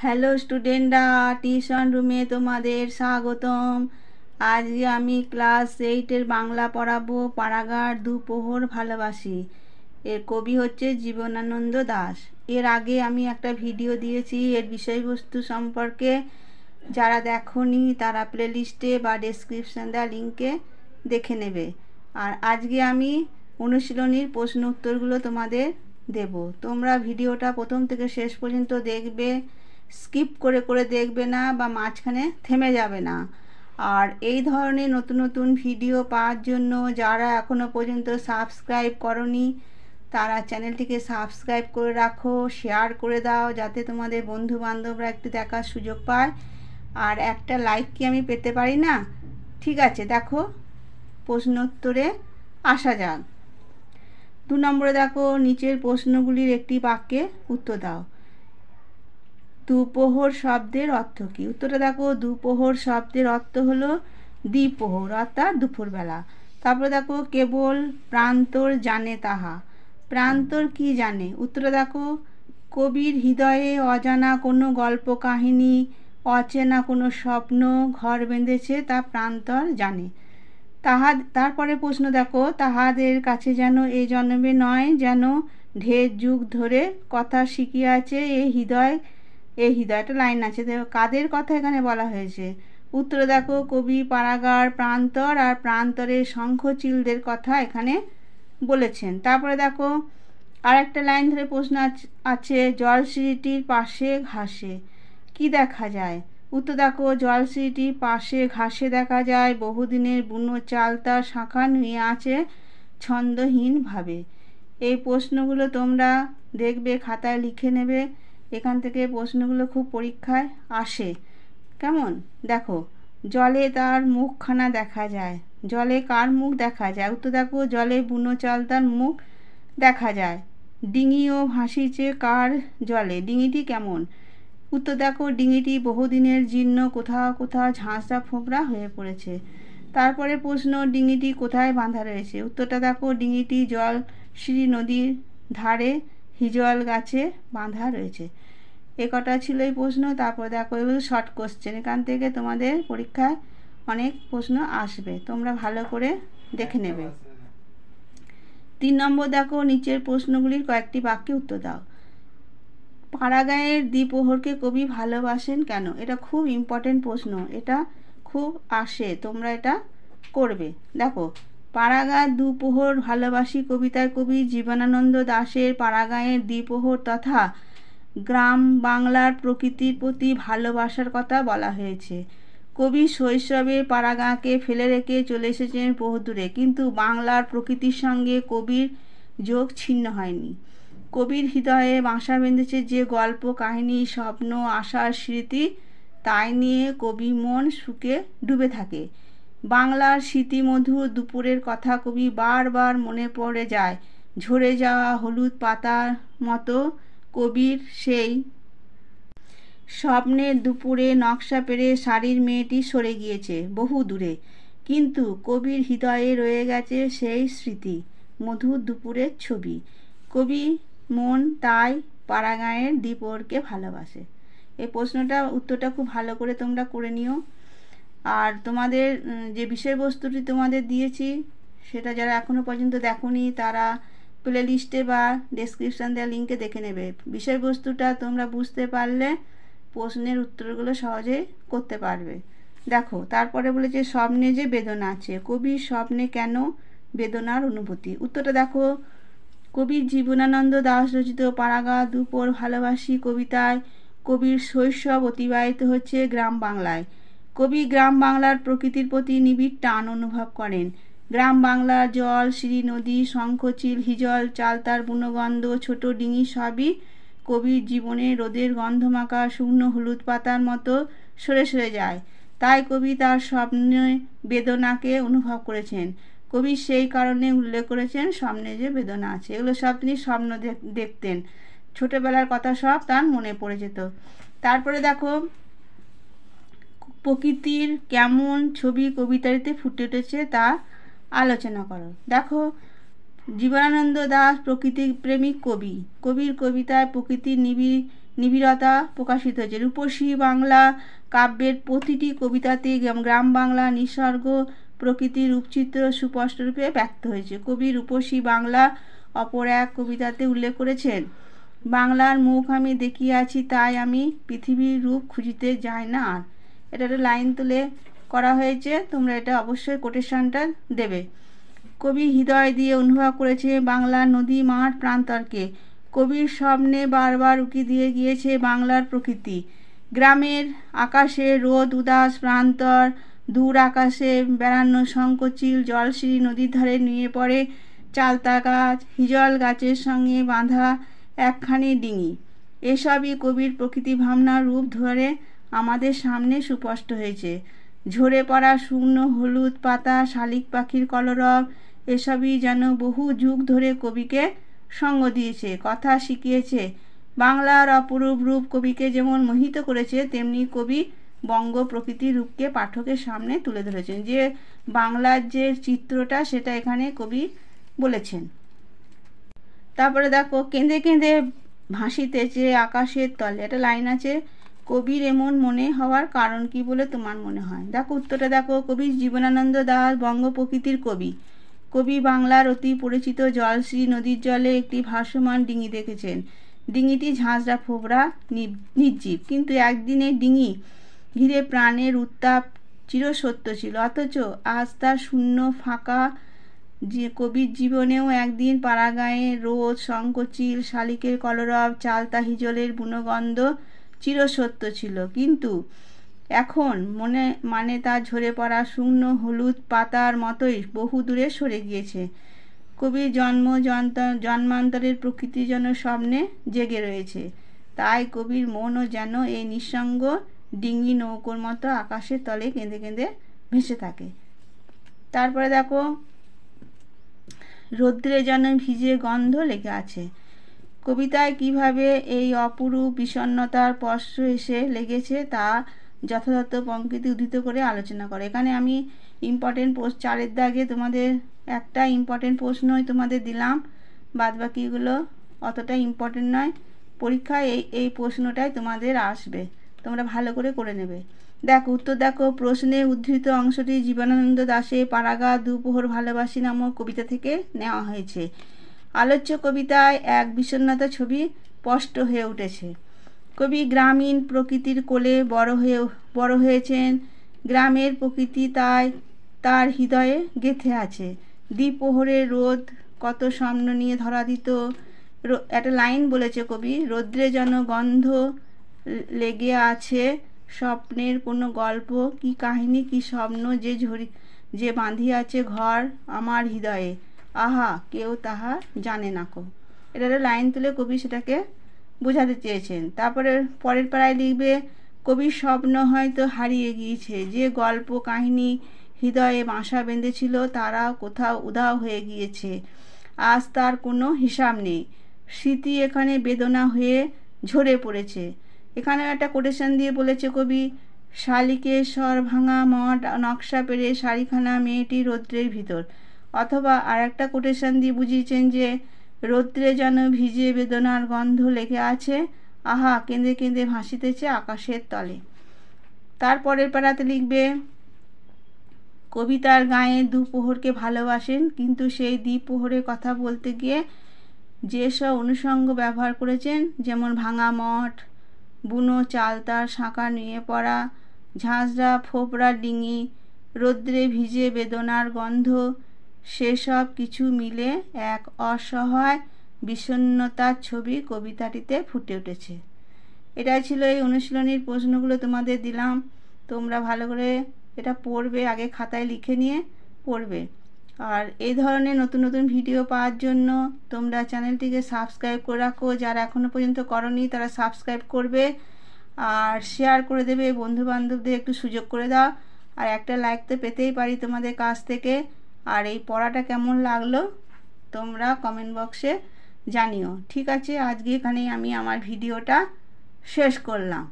Hello স্টুডেন্টরা, tuition রুমে তোমাদের স্বাগতম। আজকে আমি ক্লাস 8-এর বাংলা পড়াবো। পাড়াগার দুপোহর ভালোবাসি। এর কবি হচ্ছে জীবনানন্দ দাশ। এর আগে আমি একটা ভিডিও দিয়েছি এর বিষয়বস্তু সম্পর্কে। যারা দেখোনি তারা প্লেলিস্টে বা ডেসক্রিপশন দেওয়া লিঙ্কে দেখে নেবে। আর আজকে আমি অনুশীলনীর প্রশ্ন উত্তরগুলো তোমাদের দেব। তোমরা ভিডিওটা প্রথম থেকে শেষ পর্যন্ত দেখবে, স্কিপ করে করে দেখবে না বা মাঝখানে থেমে যাবে না। আর এই ধরনের নতুন নতুন ভিডিও পাওয়ার জন্য যারা এখনও পর্যন্ত সাবস্ক্রাইব করনি তারা চ্যানেলটিকে সাবস্ক্রাইব করে রাখো, শেয়ার করে দাও যাতে তোমাদের বন্ধু বান্ধবরা একটু দেখার সুযোগ পায়। আর একটা লাইক কি আমি পেতে পারি না? ঠিক আছে, দেখো প্রশ্নোত্তরে আসা যাক। 2 নম্বরে দেখো, নিচের প্রশ্নগুলির একটি বাক্যে উত্তর দাও। দুপোহর শব্দের অর্থ কী? উত্তরটা দেখো, দুপোহর শব্দের অর্থ হলো দ্বিপ্রহর অর্থাৎ দুপুরবেলা। তারপরে দেখো, কেবল প্রান্তর জানে তাহা। প্রান্তর কি জানে? উত্তরটা দেখো, কবির হৃদয়ে অজানা কোনো গল্প কাহিনী, অচেনা কোনো স্বপ্ন ঘর বেঁধেছে তা প্রান্তর জানে। তারপরে প্রশ্ন দেখো, তাহাদের কাছে যেন এ জন্মে নয়, যেন ঢের যুগ ধরে কথা শিখিয়াছে এই হৃদয়টা লাইন আছে, কাদের কথা এখানে বলা হয়েছে? উত্তরে দেখো, কবি, পাড়াগার, প্রান্তর আর প্রান্তরের শঙ্খচিলদের কথা এখানে বলেছেন। তারপরে দেখো আর একটা লাইন ধরে প্রশ্ন আছে, জলসিঁড়িটির পাশে ঘাসে কি দেখা যায়? উত্তর দেখো, জলসিঁড়িটির পাশে ঘাসে দেখা যায় বহুদিনের বুনো চাল, তার শাখা নুয়ে আছে ছন্দহীনভাবে। এই প্রশ্নগুলো তোমরা দেখবে, খাতায় লিখে নেবে। এখান থেকে প্রশ্নগুলো খুব পরীক্ষায় আসে। কেমন? দেখো, জলে তার মুখখানা দেখা যায়। জলে কার মুখ দেখা যায়? উত্তর দেখো, জলে বুনো চালতার মুখ দেখা যায়। ডিঙিও ভাসিছে কার জলে, ডিঙিটি কেমন? উত্তর দেখো, ডিঙিটি বহুদিনের জীর্ণ, কোথাও কোথাও ঝাঁসা ফোকরা হয়ে পড়েছে। তারপরে প্রশ্ন, ডিঙিটি কোথায় বাঁধা রয়েছে? উত্তরটা দেখো, ডিঙিটি জলসিঁড়ি নদীর ধারে হিজল গাছে বাঁধা রয়েছে। এ কটা ছিল এই প্রশ্ন। তারপর দেখো, এগুলো শর্ট কোশ্চেন, এখান থেকে তোমাদের পরীক্ষায় অনেক প্রশ্ন আসবে, তোমরা ভালো করে দেখে নেবে। 3 নম্বর দেখো, নিচের প্রশ্নগুলির কয়েকটি বাক্যে উত্তর দাও। পাড়াগাঁয়ের দ্বিপ্রহরকে কবি ভালোবাসেন কেন? এটা খুব ইম্পর্টেন্ট প্রশ্ন, এটা খুব আসে, তোমরা এটা করবে। দেখো, পাড়াগাঁর দুপোহর ভালোবাসি কবিতায় কবি জীবনানন্দ দাশের পাড়াগাঁয়ের দ্বিপ্রহর তথা গ্রাম বাংলার প্রকৃতির প্রতি ভালোবাসার কথা বলা হয়েছে। কবি শৈশবে পাড়াগাঁকে ফেলে রেখে চলে এসেছেন বহুদূরে, কিন্তু বাংলার প্রকৃতির সঙ্গে কবির যোগ ছিন্ন হয়নি। কবির হৃদয়ে বাসা বেঁধেছে যে গল্প কাহিনী, স্বপ্ন, আশার স্মৃতি, তাই নিয়ে কবি মন সুখে ডুবে থাকে। বাংলার স্মৃতিমধুর দুপুরের কথা কবি বারবার মনে পড়ে যায়। ঝরে যাওয়া হলুদ পাতার মতো কবির সেই স্বপ্নের দুপুরে নকশা পেরে শাড়ির মেয়েটি সরে গিয়েছে বহু দূরে, কিন্তু কবির হৃদয়ে রয়ে গেছে সেই স্মৃতি, মধুর দুপুরের ছবি। কবি মন তাই পাড়াগাঁয়ের দ্বিপ্রহরকে ভালোবাসে। এই প্রশ্নটা উত্তরটা খুব ভালো করে তোমরা করে নিও। আর তোমাদের যে বিষয়বস্তুটি তোমাদের দিয়েছি সেটা যারা এখনও পর্যন্ত দেখোনি তারা প্লে লিস্টে বা ডেসক্রিপশান দেওয়া লিঙ্কে দেখে নেবে। বিষয়বস্তুটা তোমরা বুঝতে পারলে প্রশ্নের উত্তরগুলো সহজে করতে পারবে। দেখো, তারপরে বলেছে স্বপ্নে যে বেদনা আছে, কবির স্বপ্নে কেন বেদনার অনুভূতি? উত্তরটা দেখো, কবির জীবনানন্দ দাশ রচিত পাড়াগা দুপোর ভালোবাসি কবিতায় কবির শৈশব অতিবাহিত হচ্ছে গ্রাম বাংলায়। কবি গ্রাম বাংলার প্রকৃতির প্রতি নিবিড় টান অনুভব করেন। গ্রাম বাংলার জল, সিঁড়ি, নদী, শঙ্খচিল, হিজল, চালতার বুনোগন্ধ, ছোট ডিঙি সবই কবির জীবনে রোদের গন্ধমাখা শুকনো হলুদ পাতার মতো সরে সরে যায়। তাই কবি তার স্বপ্নে বেদনাকে অনুভব করেছেন। কবি সেই কারণে উল্লেখ করেছেন স্বপ্নে যে বেদনা আছে। এগুলো সব তিনি স্বপ্ন দেখতেন, ছোটোবেলার কথা সব তার মনে পড়ে যেত। তারপরে দেখো, প্রকৃতির কেমন ছবি কবিতাটিতে ফুটে উঠেছে তা আলোচনা করো। দেখো, জীবনানন্দ দাশ প্রকৃতি প্রেমিক কবি। কবির কবিতায় প্রকৃতির নিবিড় নিবিড়তা প্রকাশিত হয়েছে। রূপসী বাংলা কাব্যের প্রতিটি কবিতাতে গ্রাম বাংলা নিসর্গ প্রকৃতির রূপচিত্র সুস্পষ্টরূপে ব্যক্ত হয়েছে। কবি রূপসী বাংলা অপর এক কবিতাতে উল্লেখ করেছেন, বাংলার মুখ আমি দেখিয়াছি, তাই আমি পৃথিবীর রূপ খুঁজিতে যাই না আর। এটা একটা লাইন তুলে করা হয়েছে, তোমরা এটা অবশ্যই কোটেশনটা দেবে। কবি হৃদয় দিয়ে অনুভব করেছে বাংলার নদী মাঠ প্রান্তরকে। কবির স্বপ্নে বারবার উকি দিয়ে গিয়েছে বাংলার প্রকৃতি। গ্রামের আকাশে রোদ উদাস প্রান্তর, দূর আকাশে বেড়ানো শঙ্খচিল জলশ্রী, নদীর ধারে নিয়ে পড়ে চালতা গাছ, হিজল গাছের সঙ্গে বাঁধা একখানি ডিঙি। এসবই কবির প্রকৃতি ভাবনার রূপ ধরে আমাদের সামনে সুস্পষ্ট হয়েছে। ঝরে পড়া শুকনো হলুদ পাতা, শালিক পাখির কলরব, এসবই যেন বহু যুগ ধরে কবিকে সঙ্গ দিয়েছে, কথা শিখিয়েছে। বাংলার অপরূপ রূপ কবিকে যেমন মোহিত করেছে, তেমনি কবি বঙ্গ প্রকৃতির রূপকে পাঠকের সামনে তুলে ধরেছেন। যে বাংলার যে চিত্রটা সেটা এখানে কবি বলেছেন। তারপরে দেখো, কেঁদে কেঁদে ভাসিতেছে আকাশের তলে, একটা লাইন আছে, কবির এমন মনে হওয়ার কারণ কি বলে তোমার মনে হয়? দেখো উত্তরটা দেখো, কবি জীবনানন্দ দাশ বঙ্গ প্রকৃতির কবি। কবি বাংলার অতি পরিচিত জলশ্রী নদীর জলে একটি ভাসমান ডিঙি দেখেছেন। ডিঙিটি ঝাঁঝরা ফোবরা নির্জীব, কিন্তু একদিনে ডিঙি ঘিরে প্রাণের উত্তাপ চিরসত্য ছিল, অথচ আজ তার শূন্য ফাঁকা। যে কবির জীবনেও একদিন পাড়াগাঁয়ে রোদ, শঙ্খচিল, শালিকের কলরব, চালতা হিজলের বুনগন্ধ চিরসত্য ছিল, কিন্তু এখন মানে তা ঝরে পড়া শুকনো হলুদ পাতার মতোই বহু দূরে সরে গিয়েছে। কবির জন্মান্তরের প্রকৃতি যেন স্বপ্নে জেগে রয়েছে, তাই কবির মনও যেন এই নিঃসঙ্গ ডিঙি নৌকোর মতো আকাশের তলে কেঁদে কেঁদে ভেসে থাকে। তারপরে দেখো, রৌদ্রে যেন ভিজে গন্ধ লেগে আছে। কবিতায় কিভাবে এই অপরূপ বিষণ্ণতার স্পর্শ এসে লেগেছে তা যথাযথ পঙ্ক্তিতে উদ্ধৃত করে আলোচনা করে। এখানে আমি ইম্পর্টেন্ট 4 দাগে তোমাদের একটা ইম্পর্টেন্ট প্রশ্নই তোমাদের দিলাম, বাদ বাকিগুলো অতটা ইম্পর্টেন্ট নয়। পরীক্ষায় এই প্রশ্নটাই তোমাদের আসবে, তোমরা ভালো করে নেবে। দেখো উত্তর দেখো, প্রশ্নে উদ্ধৃত অংশটি জীবনানন্দ দাশের পাড়াগা দুপোহর ভালোবাসি নামক কবিতা থেকে নেওয়া হয়েছে। আলোচ্য কবিতায় এক বিষণ্ণতা ছবি স্পষ্ট হয়ে উঠেছে। কবি গ্রামীণ প্রকৃতির কোলে বড় হয়েছেন, গ্রামের প্রকৃতি তাই তার হৃদয়ে গেঁথে আছে। দ্বিপ্রহরের রোদ কত স্বপ্ন নিয়ে ধরা দিত। একটা লাইন বলেছে কবি, রৌদ্রে যেন গন্ধ লেগে আছে স্বপ্নের কোনো গল্প, কি কাহিনী কি স্বপ্ন যে বাঁধিয়াছে ঘর আমার হৃদয়ে, আহা কেউ তাহা জানে না কো। এটা একটা লাইন তুলে কবি সেটাকে বোঝাতে চেয়েছেন। তারপরে পরের পাড়ায় লিখবে, কবির স্বপ্ন হয়তো হারিয়ে গিয়েছে, যে গল্প কাহিনী হৃদয়ে বাসা বেঁধেছিল তারাও কোথাও উধাও হয়ে গিয়েছে, আজ তার কোনো হিসাব নেই। স্মৃতি এখানে বেদনা হয়ে ঝরে পড়েছে। এখানেও একটা কোটেশন দিয়ে বলেছে কবি, শালিকের স্বর ভাঙা মঠ নকশা পেরে শাড়িখানা মেয়েটি রৌদ্রের ভিতর। অথবা আর একটা কোটেশন দিয়ে বুঝিয়েছেন যে রৌদ্রে যেন ভিজে বেদনার গন্ধ লেগে আছে, আহা কেঁদে কেঁদে ভাসিতেছে আকাশের তলে। তারপরের পাড়াতে লিখবে, কবিতার গায়ে দুপোহরকে ভালোবাসেন, কিন্তু সেই দ্বিপ্রহরের কথা বলতে গিয়ে যেসব অনুষঙ্গ ব্যবহার করেছেন, যেমন ভাঙা মঠ, বুনো চালতার শাঁখা নিয়ে পড়া, ঝাঁঝরা ফোপড়া ডিঙি, রৌদ্রে ভিজে বেদনার গন্ধ, সেসব কিছু মিলে এক অসহায় বিষণ্ণতার ছবি কবিতাটিতে ফুটে উঠেছে। এটাই ছিল এই অনুশীলনীর প্রশ্নগুলো তোমাদের দিলাম, তোমরা ভালো করে এটা পড়বে, আগে খাতায় লিখে নিয়ে পড়বে। আর এই ধরনের নতুন নতুন ভিডিও পাওয়ার জন্য তোমরা চ্যানেলটিকে সাবস্ক্রাইব করে রাখো, যারা এখনও পর্যন্ত করনি তারা সাবস্ক্রাইব করবে আর শেয়ার করে দেবে, বন্ধুবান্ধবদের একটু সুযোগ করে দাও। আর একটা লাইক তো পেতেই পারি তোমাদের কাছ থেকে। আর এই পড়াটা কেমন লাগলো তোমরা কমেন্ট বক্সে জানিও। ঠিক আছে, আজকে এখানেই আমি আমার ভিডিওটা শেষ করলাম।